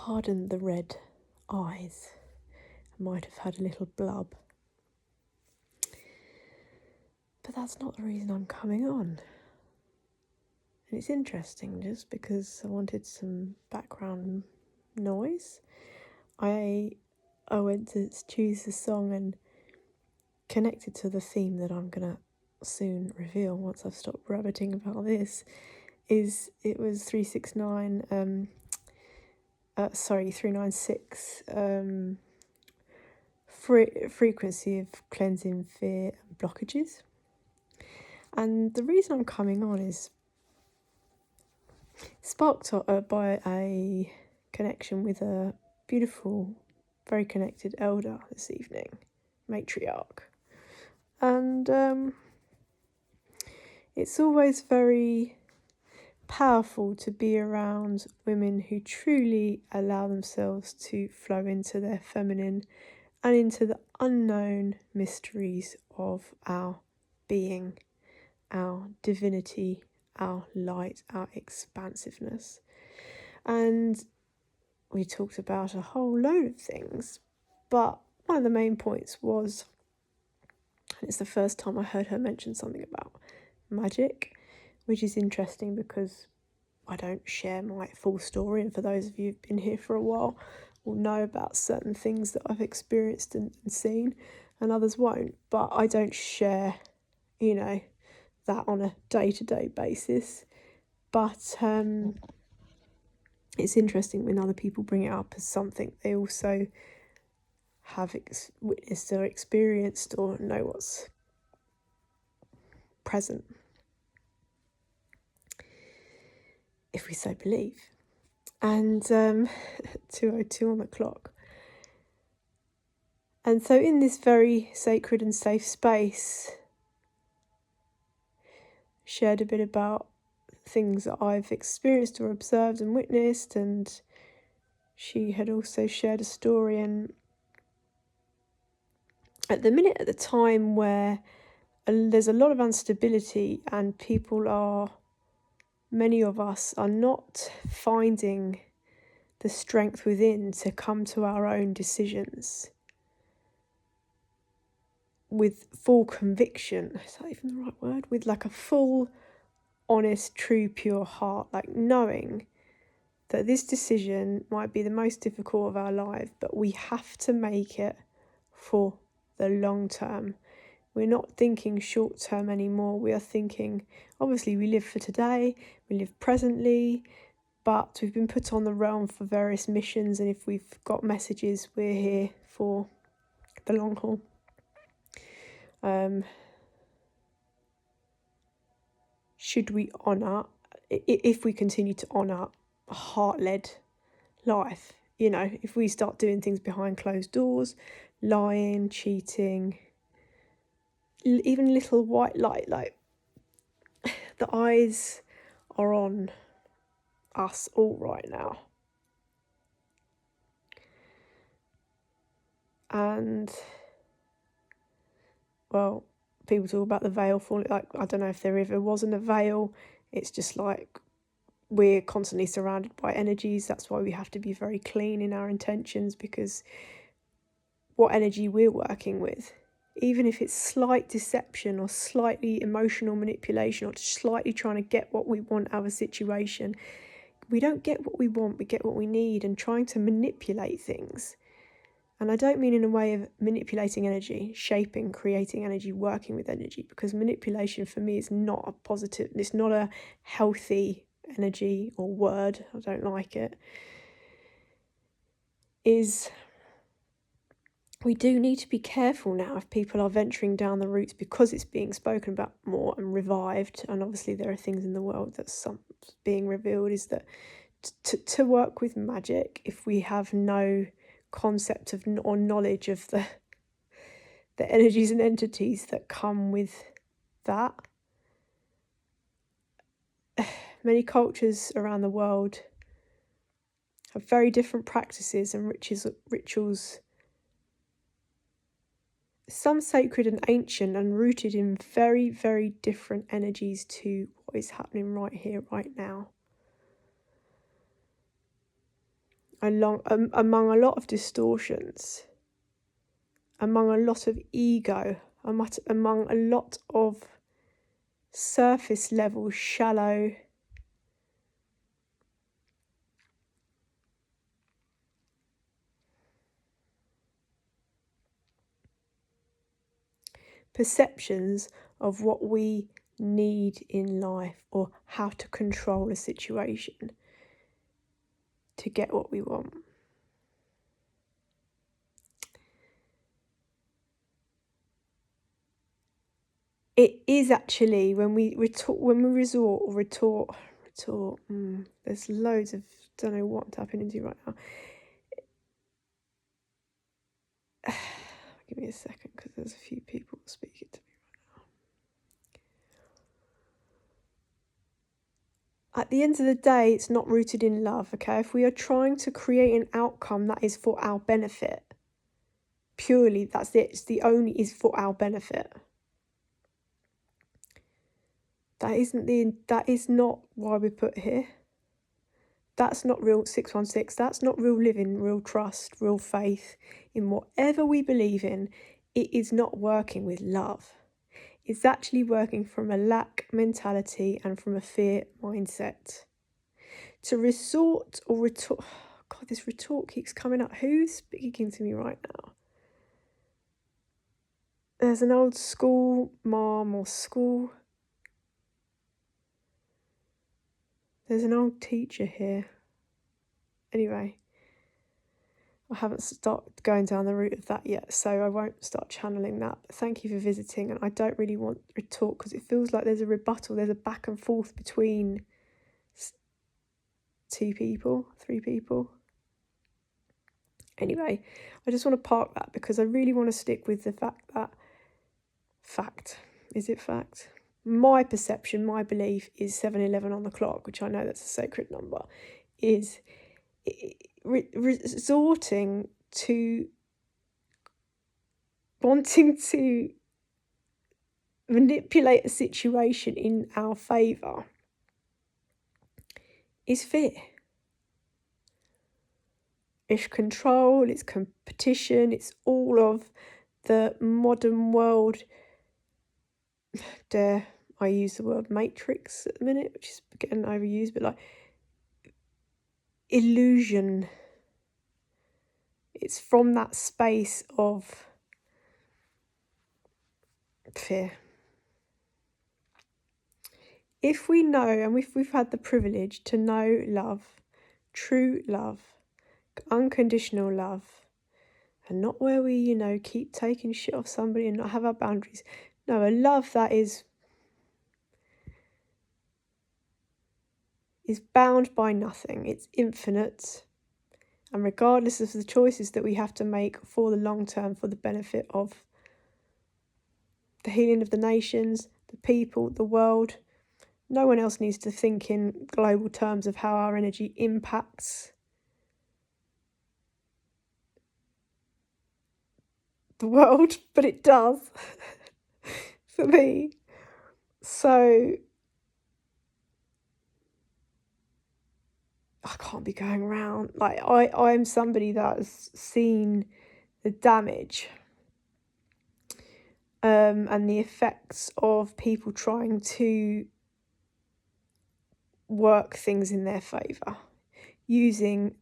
Pardon the red eyes. I might have had a little blub. But that's not the reason I'm coming on. And it's interesting just because I wanted some background noise. I went to choose the song and connected to the theme that I'm going to soon reveal once I've stopped rabbiting about this. It was 396 frequency of cleansing fear and blockages. And the reason I'm coming on is sparked by a connection with a beautiful, very connected elder this evening, matriarch. And it's always very powerful to be around women who truly allow themselves to flow into their feminine and into the unknown mysteries of our being, our divinity, our light, our expansiveness. And we talked about a whole load of things, but one of the main points was, and it's the first time I heard her mention something about magic, which is interesting because I don't share my full story, and for those of you who've been here for a while will know about certain things that I've experienced and seen, and others won't, but I don't share, that on a day-to-day basis. But it's interesting when other people bring it up as something they also have witnessed or experienced or know what's present, if we so believe. And 2:02 on the clock. And so in this very sacred and safe space, shared a bit about things that I've experienced or observed and witnessed, and she had also shared a story. And at the time where there's a lot of instability and many of us are not finding the strength within to come to our own decisions with full conviction. Is that even the right word? With like a full, honest, true, pure heart, like knowing that this decision might be the most difficult of our life, but we have to make it for the long term. We're not thinking short term anymore. We are thinking, obviously we live for today, we live presently, but we've been put on the realm for various missions, and if we've got messages, we're here for the long haul. Should we honour, if we continue to honour a heart-led life, if we start doing things behind closed doors, lying, cheating, even little white light, like the eyes are on us all right now. And, well, people talk about the veil falling, like, I don't know if there ever wasn't a veil. It's just like we're constantly surrounded by energies. That's why we have to be very clean in our intentions, because what energy we're working with, even if it's slight deception or slightly emotional manipulation or just slightly trying to get what we want out of a situation, we don't get what we want, we get what we need. And trying to manipulate things, and I don't mean in a way of manipulating energy, shaping, creating energy, working with energy, because manipulation for me is not a positive, it's not a healthy energy or word, I don't like it, is we do need to be careful now if people are venturing down the routes, because it's being spoken about more and revived, and obviously there are things in the world that's being revealed, is that to work with magic, if we have no concept of or knowledge of the energies and entities that come with that, many cultures around the world have very different practices and rituals, some sacred and ancient and rooted in very, very different energies to what is happening right here, right now. among a lot of distortions, among a lot of ego, among a lot of surface level, shallow perceptions of what we need in life or how to control a situation to get what we want. It is actually when we retort. There's loads of, don't know what I'm tapping into right now. Give me a second because there's a few people speaking to me right now. At the end of the day, it's not rooted in love, okay? If we are trying to create an outcome that is for our benefit, purely, that's it, is for our benefit. That is not why we're put here. That's not real 616. That's not real living, real trust, real faith in whatever we believe in. It is not working with love. It's actually working from a lack mentality and from a fear mindset. To resort or retort. God, this retort keeps coming up. Who's speaking to me right now? There's an old school mom or school. There's an old teacher here. Anyway, I haven't started going down the route of that yet, so I won't start channeling that. But thank you for visiting, and I don't really want to talk because it feels like there's a rebuttal, there's a back and forth between 2 people, 3 people. Anyway, I just want to park that because I really want to stick with the fact that is it fact? My perception, my belief is 7:11 on the clock, which I know that's a sacred number, is resorting to wanting to manipulate a situation in our favour is fear. It's control, it's competition, it's all of the modern world. Dare I use the word matrix at the minute, which is getting overused, but like illusion. It's from that space of fear. If we know, and we've had the privilege to know love, true love, unconditional love, and not where we, keep taking shit off somebody and not have our boundaries. No, a love that is bound by nothing. It's infinite. And regardless of the choices that we have to make for the long term, for the benefit of the healing of the nations, the people, the world, no one else needs to think in global terms of how our energy impacts the world, but it does for me. So I can't be going around. Like I'm somebody that has seen the damage and the effects of people trying to work things in their favour using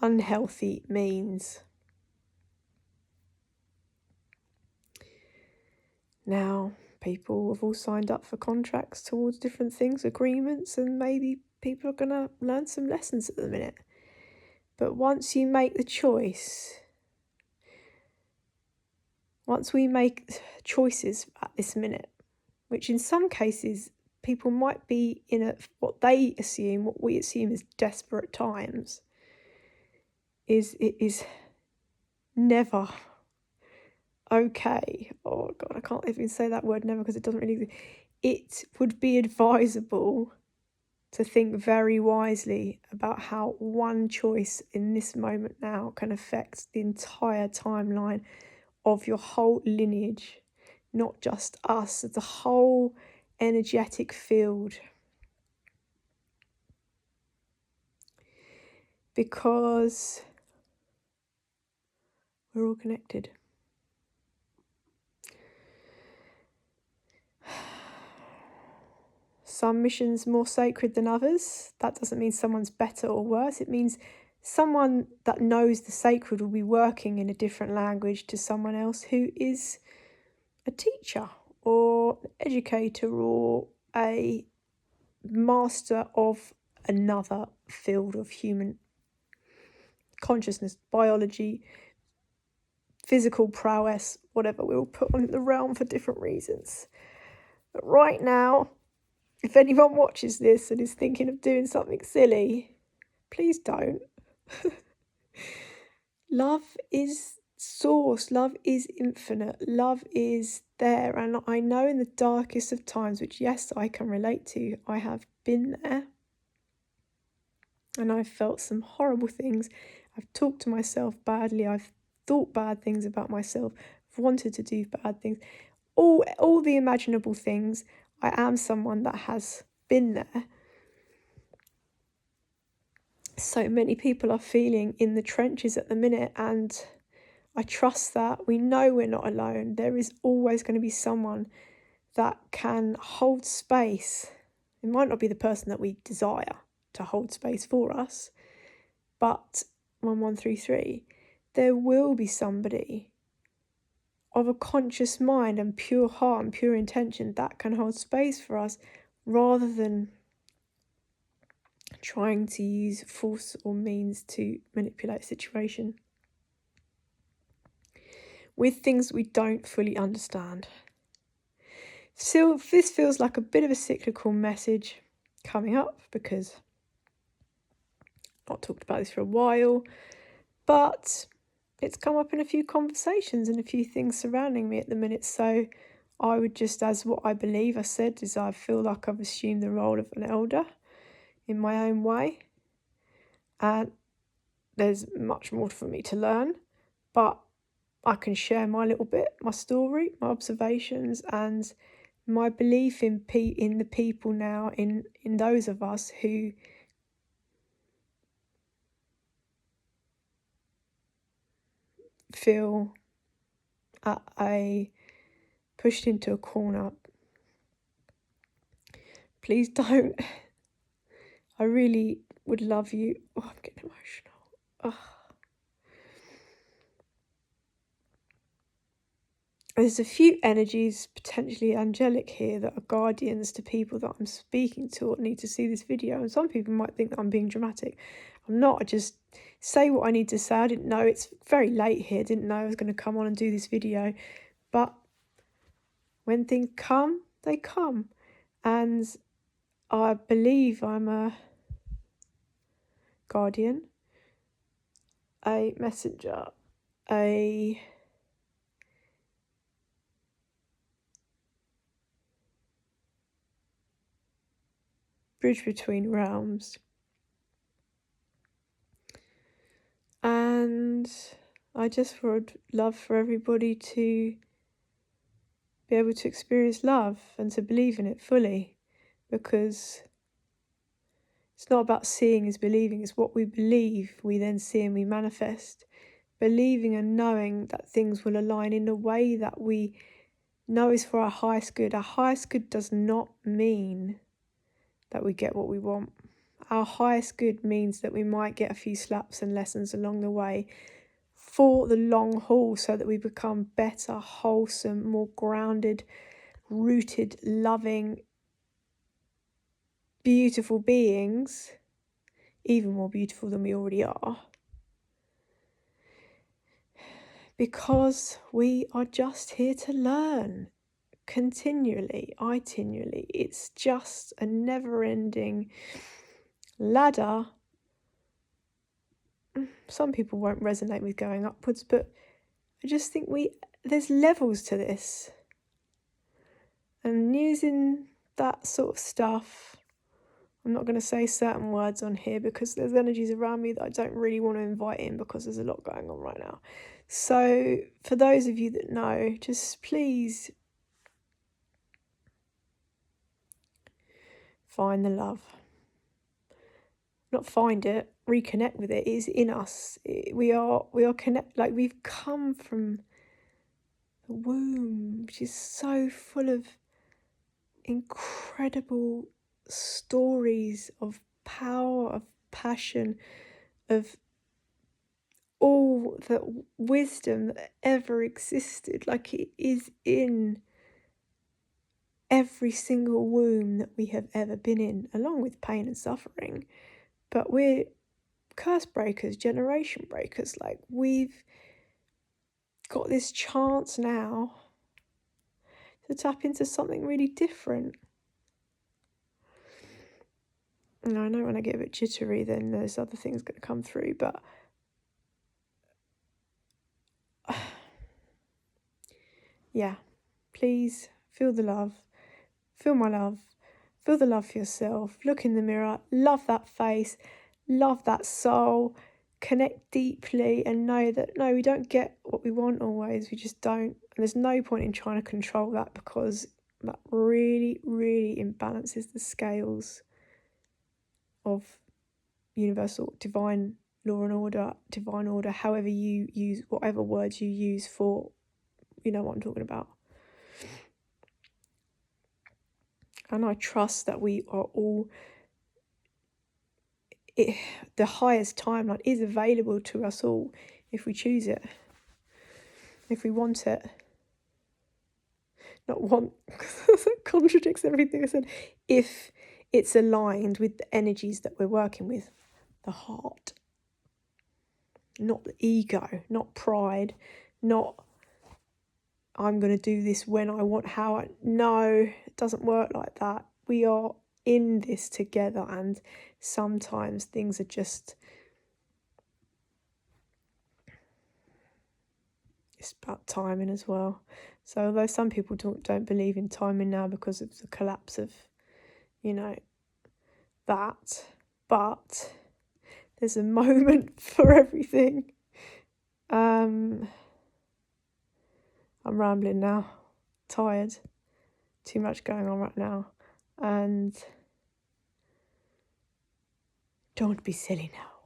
unhealthy means. Now, people have all signed up for contracts towards different things, agreements, and maybe people are going to learn some lessons at the minute. But once you make the choice, once we make choices at this minute, which in some cases people might be in what we assume is desperate times, it is never okay. Oh God, I can't even say that word never because it doesn't really. It would be advisable to think very wisely about how one choice in this moment now can affect the entire timeline of your whole lineage, not just us, the whole energetic field. because we're all connected. Some missions more sacred than others. That doesn't mean someone's better or worse. It means someone that knows the sacred will be working in a different language to someone else who is a teacher or an educator or a master of another field of human consciousness, biology, physical prowess, whatever. We're all put on the realm for different reasons. But right now, if anyone watches this and is thinking of doing something silly, please don't. Love is source, love is infinite, love is there. And I know in the darkest of times, which yes, I can relate to, I have been there. And I've felt some horrible things. I've talked to myself badly. I've thought bad things about myself. I've wanted to do bad things. All the imaginable things. I am someone that has been there. So many people are feeling in the trenches at the minute, and I trust that we know we're not alone. There is always going to be someone that can hold space. It might not be the person that we desire to hold space for us, but 1133, there will be somebody of a conscious mind and pure heart and pure intention that can hold space for us, rather than trying to use force or means to manipulate a situation with things we don't fully understand. So this feels like a bit of a cyclical message coming up, because I've not talked about this for a while, but it's come up in a few conversations and a few things surrounding me at the minute. So I would just, as what I believe I said, is I feel like I've assumed the role of an elder in my own way. And there's much more for me to learn, but I can share my little bit, my story, my observations, and my belief in the people now, in those of us who feel pushed into a corner. Please don't. I really would love you. Oh, I'm getting emotional. Oh. There's a few energies, potentially angelic here, that are guardians to people that I'm speaking to or need to see this video. And some people might think that I'm being dramatic. I'm not. I just say what I need to say. I didn't know, it's very late here. I didn't know I was going to come on and do this video. But when things come, they come. And I believe I'm a guardian, a messenger, a bridge between realms. And I just would love for everybody to be able to experience love and to believe in it fully, because it's not about seeing is believing. It's what we believe we then see and we manifest. Believing and knowing that things will align in a way that we know is for our highest good. Our highest good does not mean that we get what we want. Our highest good means that we might get a few slaps and lessons along the way for the long haul, so that we become better, wholesome, more grounded, rooted, loving, beautiful beings, even more beautiful than we already are. Because we are just here to learn continually, itinerally. It's just a never-ending ladder. Some people won't resonate with going upwards, but I just think there's levels to this. And using that sort of stuff, I'm not going to say certain words on here because there's energies around me that I don't really want to invite in, because there's a lot going on right now. So for those of you that know, just please find the love. Not find it, reconnect with it. It is in us. We are connect. Like, we've come from the womb, which is so full of incredible stories of power, of passion, of all the wisdom that ever existed. Like, it is in every single womb that we have ever been in, along with pain and suffering. But we're curse breakers, generation breakers. Like, we've got this chance now to tap into something really different. And I know when I get a bit jittery, then there's other things going to come through, but yeah, please feel the love, feel my love, feel the love for yourself, look in the mirror, love that face, love that soul, connect deeply, and know that no, we don't get what we want always, we just don't. And there's no point in trying to control that, because that really, really imbalances the scales of universal divine law and order, divine order, however you use, whatever words you use for, you know what I'm talking about. And I trust that we are all, the highest timeline is available to us all if we choose it, if we want it. Not want, because that contradicts everything I said. If it's aligned with the energies that we're working with, the heart, not the ego, not pride, not I'm going to do this when I want, how I... No, it doesn't work like that. We are in this together, and sometimes things are just... It's about timing as well. So although some people don't believe in timing now because of the collapse of, you know, that, but there's a moment for everything. I'm rambling now, tired, too much going on right now, and don't be silly now.